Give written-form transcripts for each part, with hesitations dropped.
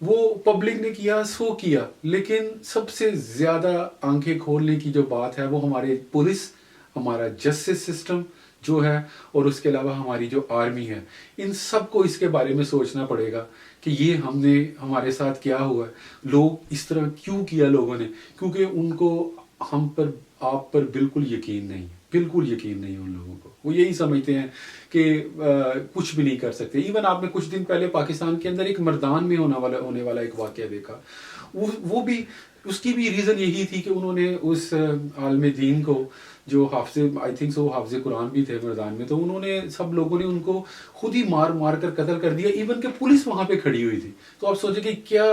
وہ پبلک نے کیا سو کیا، لیکن سب سے زیادہ آنکھیں کھولنے کی جو بات ہے وہ ہمارے پولیس، ہمارا جسٹس سسٹم جو ہے، اور اس کے علاوہ ہماری جو آرمی ہے، ان سب کو اس کے بارے میں سوچنا پڑے گا کہ یہ ہمارے ساتھ کیا ہوا ہے، لوگ اس طرح کیوں کیا لوگوں نے، کیونکہ ان کو ہم پر، آپ پر بالکل یقین نہیں، بالکل یقین نہیں ان لوگوں کو. وہ یہی سمجھتے ہیں کہ کچھ بھی نہیں کر سکتے. ایون آپ نے کچھ دن پہلے پاکستان کے اندر ایک مردان میں ہونے والا ایک واقعہ دیکھا، وہ بھی اس کی بھی ریزن یہی تھی کہ انہوں نے اس عالم دین کو جو آئی تھنک سو حافظ قرآن بھی تھے مردان میں، تو انہوں نے سب لوگوں نے ان کو خود ہی مار کر قتل کر دیا، ایون کہ پولیس وہاں پہ کھڑی ہوئی تھی. تو آپ سوچیں کہ کیا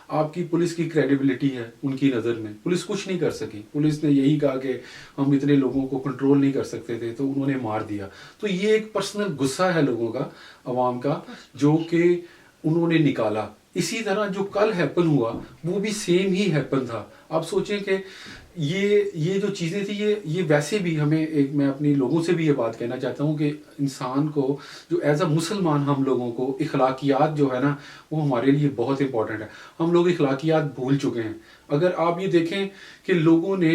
آپ کی پولیس کی کریڈیبلٹی ہے ان کی نظر میں. پولیس کچھ نہیں کر سکی، پولیس نے یہی کہا کہ ہم اتنے لوگوں کو کنٹرول نہیں کر سکتے تھے، تو انہوں نے مار دیا. تو یہ ایک پرسنل غصہ ہے لوگوں کا، عوام کا، جو کہ انہوں نے نکالا. اسی طرح جو کل ہیپن ہوا وہ بھی سیم ہی ہیپن تھا. آپ سوچیں کہ یہ جو چیزیں تھی، یہ ویسے بھی ہمیں میں اپنی لوگوں سے بھی یہ بات کہنا چاہتا ہوں کہ انسان کو جو ایز اے مسلمان ہم لوگوں کو اخلاقیات جو ہے نا وہ ہمارے لیے بہت امپورٹنٹ ہے. ہم لوگ اخلاقیات بھول چکے ہیں. اگر آپ یہ دیکھیں کہ لوگوں نے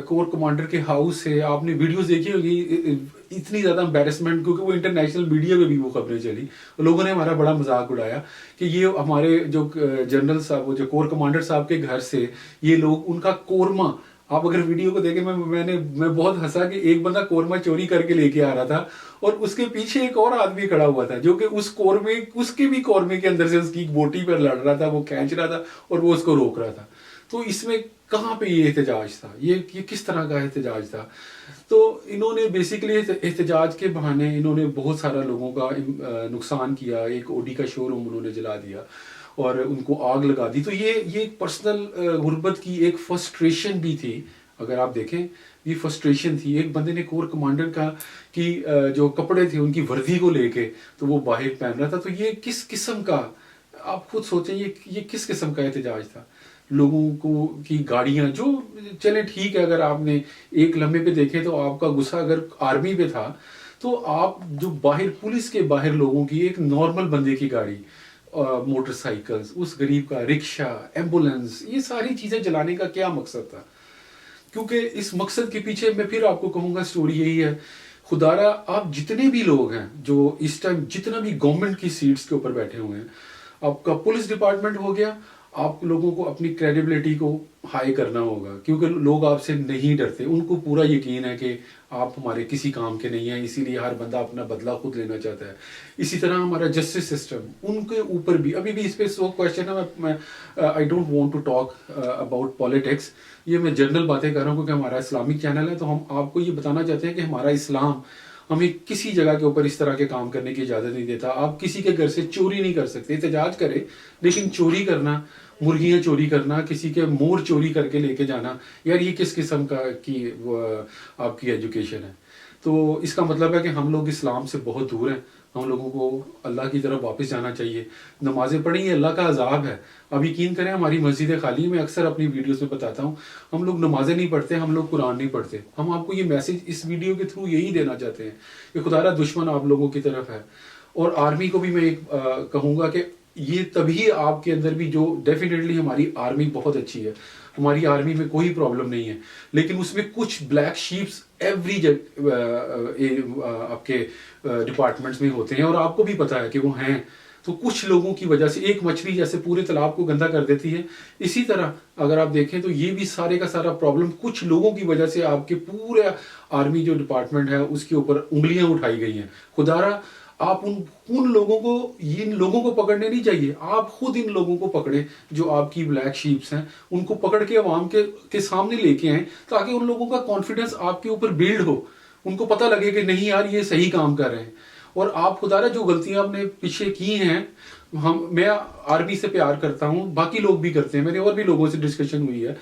کور کمانڈر کے ہاؤس سے، آپ نے ویڈیوز دیکھی ہوگی، اتنی زیادہ امبیرسمنٹ، کیونکہ وہ انٹرنیشنل میڈیا میں بھی وہ خبریں چلی، لوگوں نے ہمارا بڑا مذاق اڑایا کہ یہ ہمارے جو جنرل صاحب، وہ جو کور کمانڈر صاحب کے گھر سے یہ لوگ ان کا قورمہ، آپ اگر ویڈیو کو دیکھیں، میں بہت ہنسا کہ ایک بندہ قورمہ چوری کر کے لے کے آ رہا تھا اور اس کے پیچھے ایک اور آدمی کھڑا ہوا تھا جو کہ اس کے بھی قورمے کے اندر سے اس کی بوٹی پر لڑ رہا تھا، وہ کھینچ رہا تھا اور وہ اس کو روک رہا تھا. تو اس میں کہاں پہ یہ احتجاج تھا؟ یہ کس طرح کا احتجاج تھا؟ تو انہوں نے بیسیکلی احتجاج کے بہانے انہوں نے بہت سارا لوگوں کا نقصان کیا. ایک اوڈی کا شو روم انہوں نے جلا دیا اور ان کو آگ لگا دی. تو یہ ایک پرسنل غربت کی ایک فرسٹریشن بھی تھی. اگر آپ دیکھیں یہ فرسٹریشن تھی. ایک بندے نے کور کمانڈر کی جو کپڑے تھے ان کی وردی کو لے کے تو وہ باہر پہن رہا تھا. تو یہ کس قسم کا، آپ خود سوچیں یہ کس قسم کا احتجاج تھا؟ لوگوں کو کی گاڑیاں جو، چلیں ٹھیک ہے، اگر آپ نے ایک لمحے پہ دیکھیں تو آپ کا غصہ اگر آرمی پہ تھا، تو آپ جو باہر پولیس کے باہر لوگوں کی ایک نارمل بندے کی گاڑی، موٹر سائیکلز، اس غریب کا رکشہ، ایمبولینس، یہ ساری چیزیں جلانے کا کیا مقصد تھا؟ کیونکہ اس مقصد کے پیچھے میں پھر آپ کو کہوں گا سٹوری یہی ہے. خدارا آپ جتنے بھی لوگ ہیں جو اس ٹائم جتنا بھی گورنمنٹ کی سیٹس کے اوپر بیٹھے ہوئے ہیں، آپ کا پولیس ڈپارٹمنٹ ہو گیا، آپ لوگوں کو اپنی کریڈیبلٹی کو ہائی کرنا ہوگا، کیونکہ لوگ آپ سے نہیں ڈرتے. ان کو پورا یقین ہے کہ آپ ہمارے کسی کام کے نہیں ہیں، اسی لیے ہر بندہ اپنا بدلہ خود لینا چاہتا ہے. اسی طرح ہمارا جسٹس سسٹم، ان کے اوپر بھی ابھی بھی اس پہ سو کوشچن ہے. میں I don't want to talk about politics, یہ میں جنرل باتیں کر رہا ہوں کیونکہ ہمارا اسلامک چینل ہے. تو ہم آپ کو یہ بتانا چاہتے ہیں کہ ہمارا اسلام ہمیں کسی جگہ کے اوپر اس طرح کے کام کرنے کی اجازت نہیں دیتا. آپ کسی کے گھر سے چوری نہیں کر سکتے. احتجاج کرے لیکن چوری کرنا، مرغیاں چوری کرنا، کسی کے مور چوری کر کے لے کے جانا، یار یہ کس قسم کی آپ کی ایجوکیشن ہے؟ تو اس کا مطلب ہے کہ ہم لوگ اسلام سے بہت دور ہیں. ہم لوگوں کو اللہ کی طرف واپس جانا چاہیے. نمازیں پڑھیں، یہ اللہ کا عذاب ہے. اب یقین کریں ہماری مسجدیں خالی، میں اکثر اپنی ویڈیوز میں بتاتا ہوں، ہم لوگ نمازیں نہیں پڑھتے، ہم لوگ قرآن نہیں پڑھتے. ہم آپ کو یہ میسج اس ویڈیو کے تھرو یہی دینا چاہتے ہیں کہ خدا را دشمن آپ لوگوں کی طرف ہے. اور آرمی کو بھی میں کہوں گا کہ یہ تبھی آپ کے اندر بھی، جو ڈیفینیٹلی ہماری آرمی بہت اچھی ہے، ہماری آرمی میں کوئی پرابلم نہیں ہے، لیکن اس میں کچھ بلیک شیپس ایوری آپ کے ڈپارٹمنٹس میں ہوتے ہیں، اور آپ کو بھی پتا ہے کہ وہ ہیں. تو کچھ لوگوں کی وجہ سے ایک مچھلی جیسے پورے تالاب کو گندا کر دیتی ہے، اسی طرح اگر آپ دیکھیں تو یہ بھی سارے کا سارا پرابلم کچھ لوگوں کی وجہ سے آپ کے پورے آرمی جو ڈپارٹمنٹ ہے اس کے اوپر انگلیاں اٹھائی گئی ہیں. خدارا آپ ان لوگوں کو پکڑنے نہیں چاہیے، آپ خود ان لوگوں کو پکڑیں جو آپ کی بلیک شیپس ہیں، ان کو پکڑ کے عوام کے سامنے لے کے آئیں تاکہ ان لوگوں کا کانفیڈنس آپ کے اوپر بلڈ ہو، ان کو پتہ لگے کہ نہیں یار یہ صحیح کام کر رہے ہیں. اور آپ خدا رہا جو غلطیاں آپ نے پیچھے کی ہیں، میں آرمی سے پیار کرتا ہوں، باقی لوگ بھی کرتے ہیں، میرے اور بھی لوگوں سے ڈسکشن ہوئی ہے،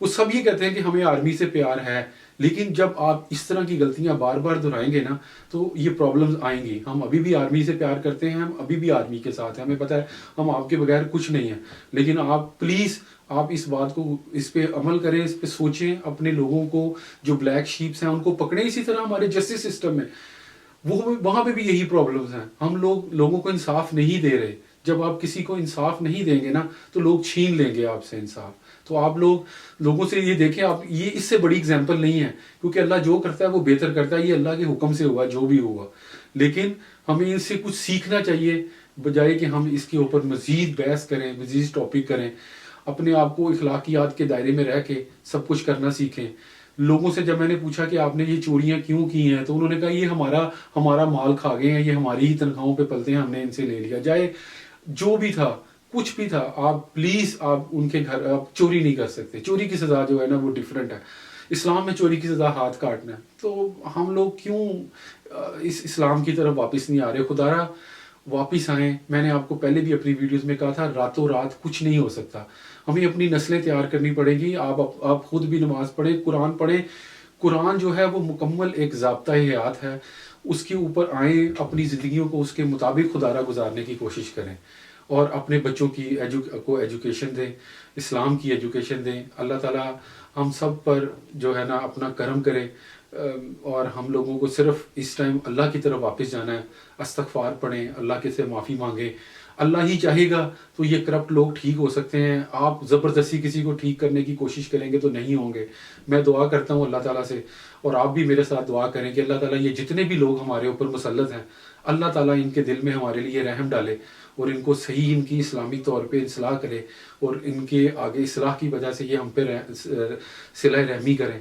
وہ سب یہ کہتے ہیں کہ ہمیں آرمی سے پیار ہے. لیکن جب آپ اس طرح کی غلطیاں بار بار دہرائیں گے نا تو یہ پرابلمز آئیں گی. ہم ابھی بھی آرمی سے پیار کرتے ہیں، ہم ابھی بھی آرمی کے ساتھ ہیں، ہمیں پتہ ہے ہم آپ کے بغیر کچھ نہیں ہیں. لیکن آپ پلیز آپ اس بات کو، اس پہ عمل کریں، اس پہ سوچیں، اپنے لوگوں کو جو بلیک شیپس ہیں ان کو پکڑیں. اسی طرح ہمارے جسٹس سسٹم میں وہاں پہ بھی یہی پرابلمز ہیں. ہم لوگوں کو انصاف نہیں دے رہے. جب آپ کسی کو انصاف نہیں دیں گے نا تو لوگ چھین لیں گے آپ سے انصاف. تو آپ لوگوں سے یہ دیکھیں, آپ یہ اس سے بڑی اگزامپل نہیں ہے, کیونکہ اللہ جو کرتا ہے وہ بہتر کرتا ہے, یہ اللہ کے حکم سے ہوا جو بھی ہوا. لیکن ہمیں اس سے کچھ سیکھنا چاہیے, بجائے کہ ہم اس کے اوپر مزید بحث کریں, مزید ٹاپک کریں. اپنے آپ کو اخلاقیات کے دائرے میں رہ کے سب کچھ کرنا سیکھیں. لوگوں سے جب میں نے پوچھا کہ آپ نے یہ چوریاں کیوں کی ہیں, تو انہوں نے کہا یہ ہمارا مال کھا گئے ہیں, یہ ہماری ہی تنخواہوں پہ پلتے ہیں, ہم نے ان سے لے لیا. جائے جو بھی تھا, کچھ بھی تھا, آپ پلیز آپ ان کے گھر آپ چوری نہیں کر سکتے. چوری کی سزا جو ہے نا وہ ڈیفرنٹ ہے. اسلام میں چوری کی سزا ہاتھ کاٹنا ہے. تو ہم لوگ کیوں اس اسلام کی طرف واپس نہیں آ رہے؟ خدا را واپس آئیں. میں نے آپ کو پہلے بھی اپنی ویڈیوز میں کہا تھا, راتوں رات کچھ نہیں ہو سکتا. ہمیں اپنی نسلیں تیار کرنی پڑے گی. آپ خود بھی نماز پڑھیں, قرآن پڑھیں. قرآن جو ہے وہ مکمل ایک ضابطہ حیات ہے. اس کے اوپر آئیں, اپنی زندگیوں کو اس کے مطابق خدا را گزارنے کی کوشش کریں, اور اپنے بچوں کی کو ایجوکیشن دیں, اسلام کی ایجوکیشن دیں. اللہ تعالیٰ ہم سب پر جو ہے نا اپنا کرم کرے, اور ہم لوگوں کو صرف اس ٹائم اللہ کی طرف واپس جانا ہے. استغفار پڑھیں, اللہ کے سے معافی مانگیں. اللہ ہی چاہے گا تو یہ کرپٹ لوگ ٹھیک ہو سکتے ہیں. آپ زبردستی کسی کو ٹھیک کرنے کی کوشش کریں گے تو نہیں ہوں گے. میں دعا کرتا ہوں اللہ تعالیٰ سے, اور آپ بھی میرے ساتھ دعا کریں کہ اللہ تعالیٰ یہ جتنے بھی لوگ ہمارے اوپر مسلط ہیں, اللہ تعالیٰ ان کے دل میں ہمارے لیے رحم ڈالے, اور ان کو صحیح ان کی اسلامی طور پہ اصلاح کرے, اور ان کے آگے اصلاح کی وجہ سے یہ ہم پہ صلہ رحمی کریں,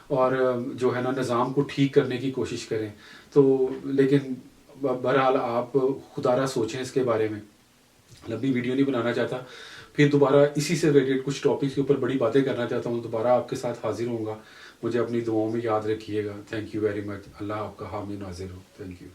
اور جو ہے نا نظام کو ٹھیک کرنے کی کوشش کریں. تو لیکن بہرحال آپ خدا را سوچیں اس کے بارے میں. لمبی ویڈیو نہیں بنانا چاہتا, پھر دوبارہ اسی سے ریلیٹڈ کچھ ٹاپکس کے اوپر بڑی باتیں کرنا چاہتا ہوں. دوبارہ آپ کے ساتھ حاضر ہوں گا. مجھے اپنی دعاؤں میں یاد رکھیے گا. Thank you very much. اللہ آپ کا حامی ناظر ہو. Thank you.